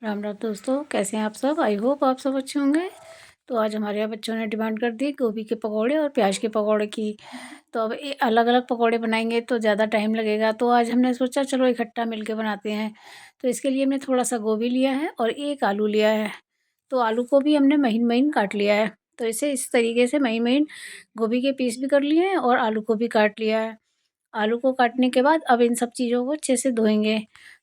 राम राम दोस्तों, कैसे हैं आप सब। आई होप आप सब अच्छे होंगे। तो आज हमारे यहाँ बच्चों ने डिमांड कर दी गोभी के पकौड़े और प्याज के पकौड़े की। तो अब अलग अलग पकौड़े बनाएंगे तो ज़्यादा टाइम लगेगा, तो आज हमने सोचा चलो इकट्ठा मिलके बनाते हैं। तो इसके लिए हमने थोड़ा सा गोभी लिया है और एक आलू लिया है। तो आलू को भी हमने महीन महीन काट लिया है। तो इसे इस तरीके से महीन महीन गोभी के पीस भी कर लिए हैं और आलू को भी काट लिया है। आलू को काटने के बाद अब इन सब चीज़ों को अच्छे से धोएंगे।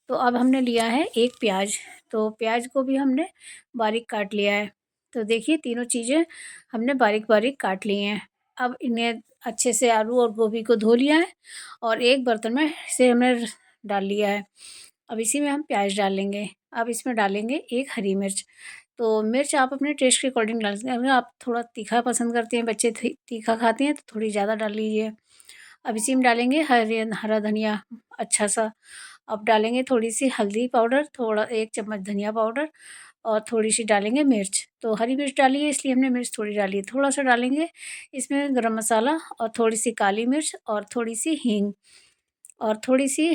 तो अब हमने लिया है एक प्याज। तो प्याज को भी हमने बारीक काट लिया है। तो देखिए तीनों चीज़ें हमने बारीक बारीक काट ली हैं। अब इन्हें अच्छे से आलू और गोभी को धो लिया है और एक बर्तन में इसे हमने डाल लिया है। अब इसी में हम प्याज डालेंगे। अब इसमें डालेंगे एक हरी मिर्च। तो मिर्च आप अपने टेस्ट के अकॉर्डिंग डाल सकते हैं। अगर आप थोड़ा तीखा पसंद करते हैं, बच्चे तीखा खाते हैं, तो थोड़ी ज़्यादा डाल लीजिए। अब इसी में डालेंगे हरा धनिया अच्छा सा। अब डालेंगे थोड़ी सी हल्दी पाउडर, थोड़ा 1 चम्मच धनिया पाउडर और थोड़ी सी डालेंगे मिर्च। तो हरी मिर्च डाली है इसलिए हमने मिर्च थोड़ी डाली है। थोड़ा सा डालेंगे इसमें गरम मसाला और थोड़ी सी काली मिर्च और थोड़ी सी हींग और थोड़ी सी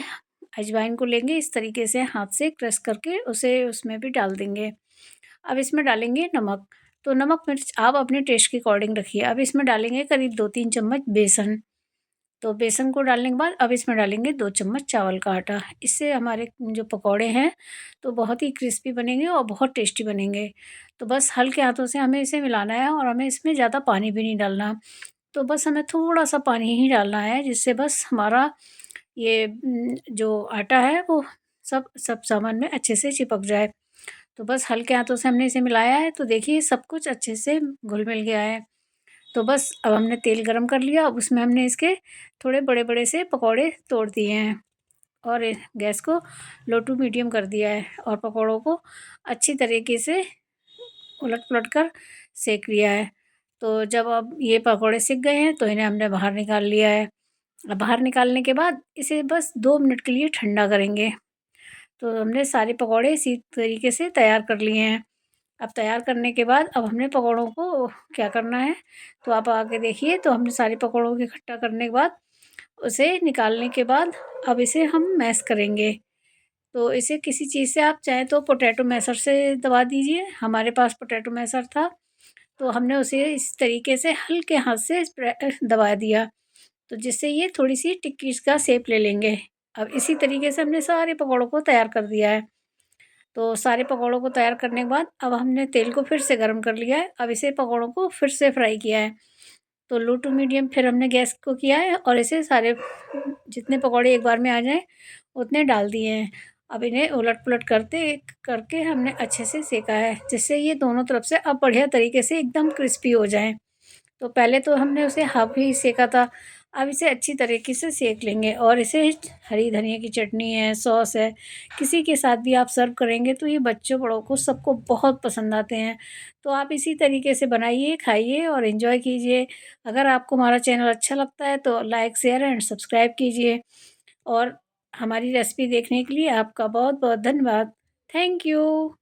अजवाइन को लेंगे इस तरीके से हाथ से क्रश करके उसे उसमें भी डाल देंगे। अब इसमें डालेंगे नमक। तो नमक मिर्च आप अपने टेस्ट के अकॉर्डिंग रखिए। अब इसमें डालेंगे करीब 2-3 चम्मच बेसन। तो बेसन को डालने के बाद अब इसमें डालेंगे 2 चम्मच चावल का आटा। इससे हमारे जो पकौड़े हैं तो बहुत ही क्रिस्पी बनेंगे और बहुत टेस्टी बनेंगे। तो बस हल्के हाथों से हमें इसे मिलाना है और हमें इसमें ज़्यादा पानी भी नहीं डालना। तो बस हमें थोड़ा-सा पानी ही डालना है, जिससे बस हमारा ये जो आटा है वो सब सब सामान में अच्छे से चिपक जाए। तो बस हल्के हाथों से हमने इसे मिलाया है, तो देखिए सब कुछ अच्छे से घुल-मिल गया है। तो बस अब हमने तेल गरम कर लिया। अब उसमें हमने इसके थोड़े बड़े-बड़े से पकौड़े तोड़ दिए हैं और गैस को लो टू मीडियम कर दिया है और पकौड़ों को अच्छी तरीके से उलट-पुलट कर सेंक लिया है। तो जब अब ये पकौड़े सिक गए हैं तो इन्हें हमने बाहर निकाल लिया है। अब बाहर निकालने के बाद इसे बस 2 मिनट के लिए ठंडा करेंगे। तो हमने सारे पकौड़े इसी तरीके से तैयार कर लिए हैं। अब तैयार करने के बाद अब हमने पकौड़ों को क्या करना है, तो आप आगे देखिए। तो हमने सारे पकौड़ों को इकट्ठा करने के बाद उसे निकालने के बाद अब इसे हम मैश करेंगे। तो इसे किसी चीज़ से आप चाहें तो पोटैटो मैशर से दबा दीजिए। हमारे पास पोटैटो मैशर था, तो हमने उसे इस तरीके से हल्के हाथ से दबा दिया, तो जिससे ये थोड़ी-सी टिक्कीज़ का शेप ले लेंगे। अब इसी तरीके से हमने सारे पकौड़ों को तैयार कर दिया है। तो सारे पकौड़ों को तैयार करने के बाद अब हमने तेल को फिर से गरम कर लिया है। अब इसे पकौड़ों को फिर से फ्राई किया है। तो लो टू मीडियम फिर हमने गैस को किया है और इसे सारे जितने पकौड़े एक बार में आ जाएँ उतने डाल दिए हैं। अब इन्हें उलट-पुलट करते करके हमने अच्छे से सेका है, जिससे ये दोनों तरफ से अब बढ़िया तरीके से एकदम क्रिस्पी हो जाएँ। तो पहले तो हमने उसे हाफ़ ही सेका था, अब इसे अच्छी तरीके से सेक लेंगे और इसे हरी धनिया की चटनी है, सॉस है, किसी के साथ भी आप सर्व करेंगे तो ये बच्चों बड़ों को सबको बहुत पसंद आते हैं। तो आप इसी तरीके से बनाइए, खाइए और एन्जॉय कीजिए। अगर आपको हमारा चैनल अच्छा लगता है तो लाइक, शेयर एंड सब्सक्राइब कीजिए और हमारी रेसिपी देखने के लिए आपका बहुत-बहुत धन्यवाद। Thank you.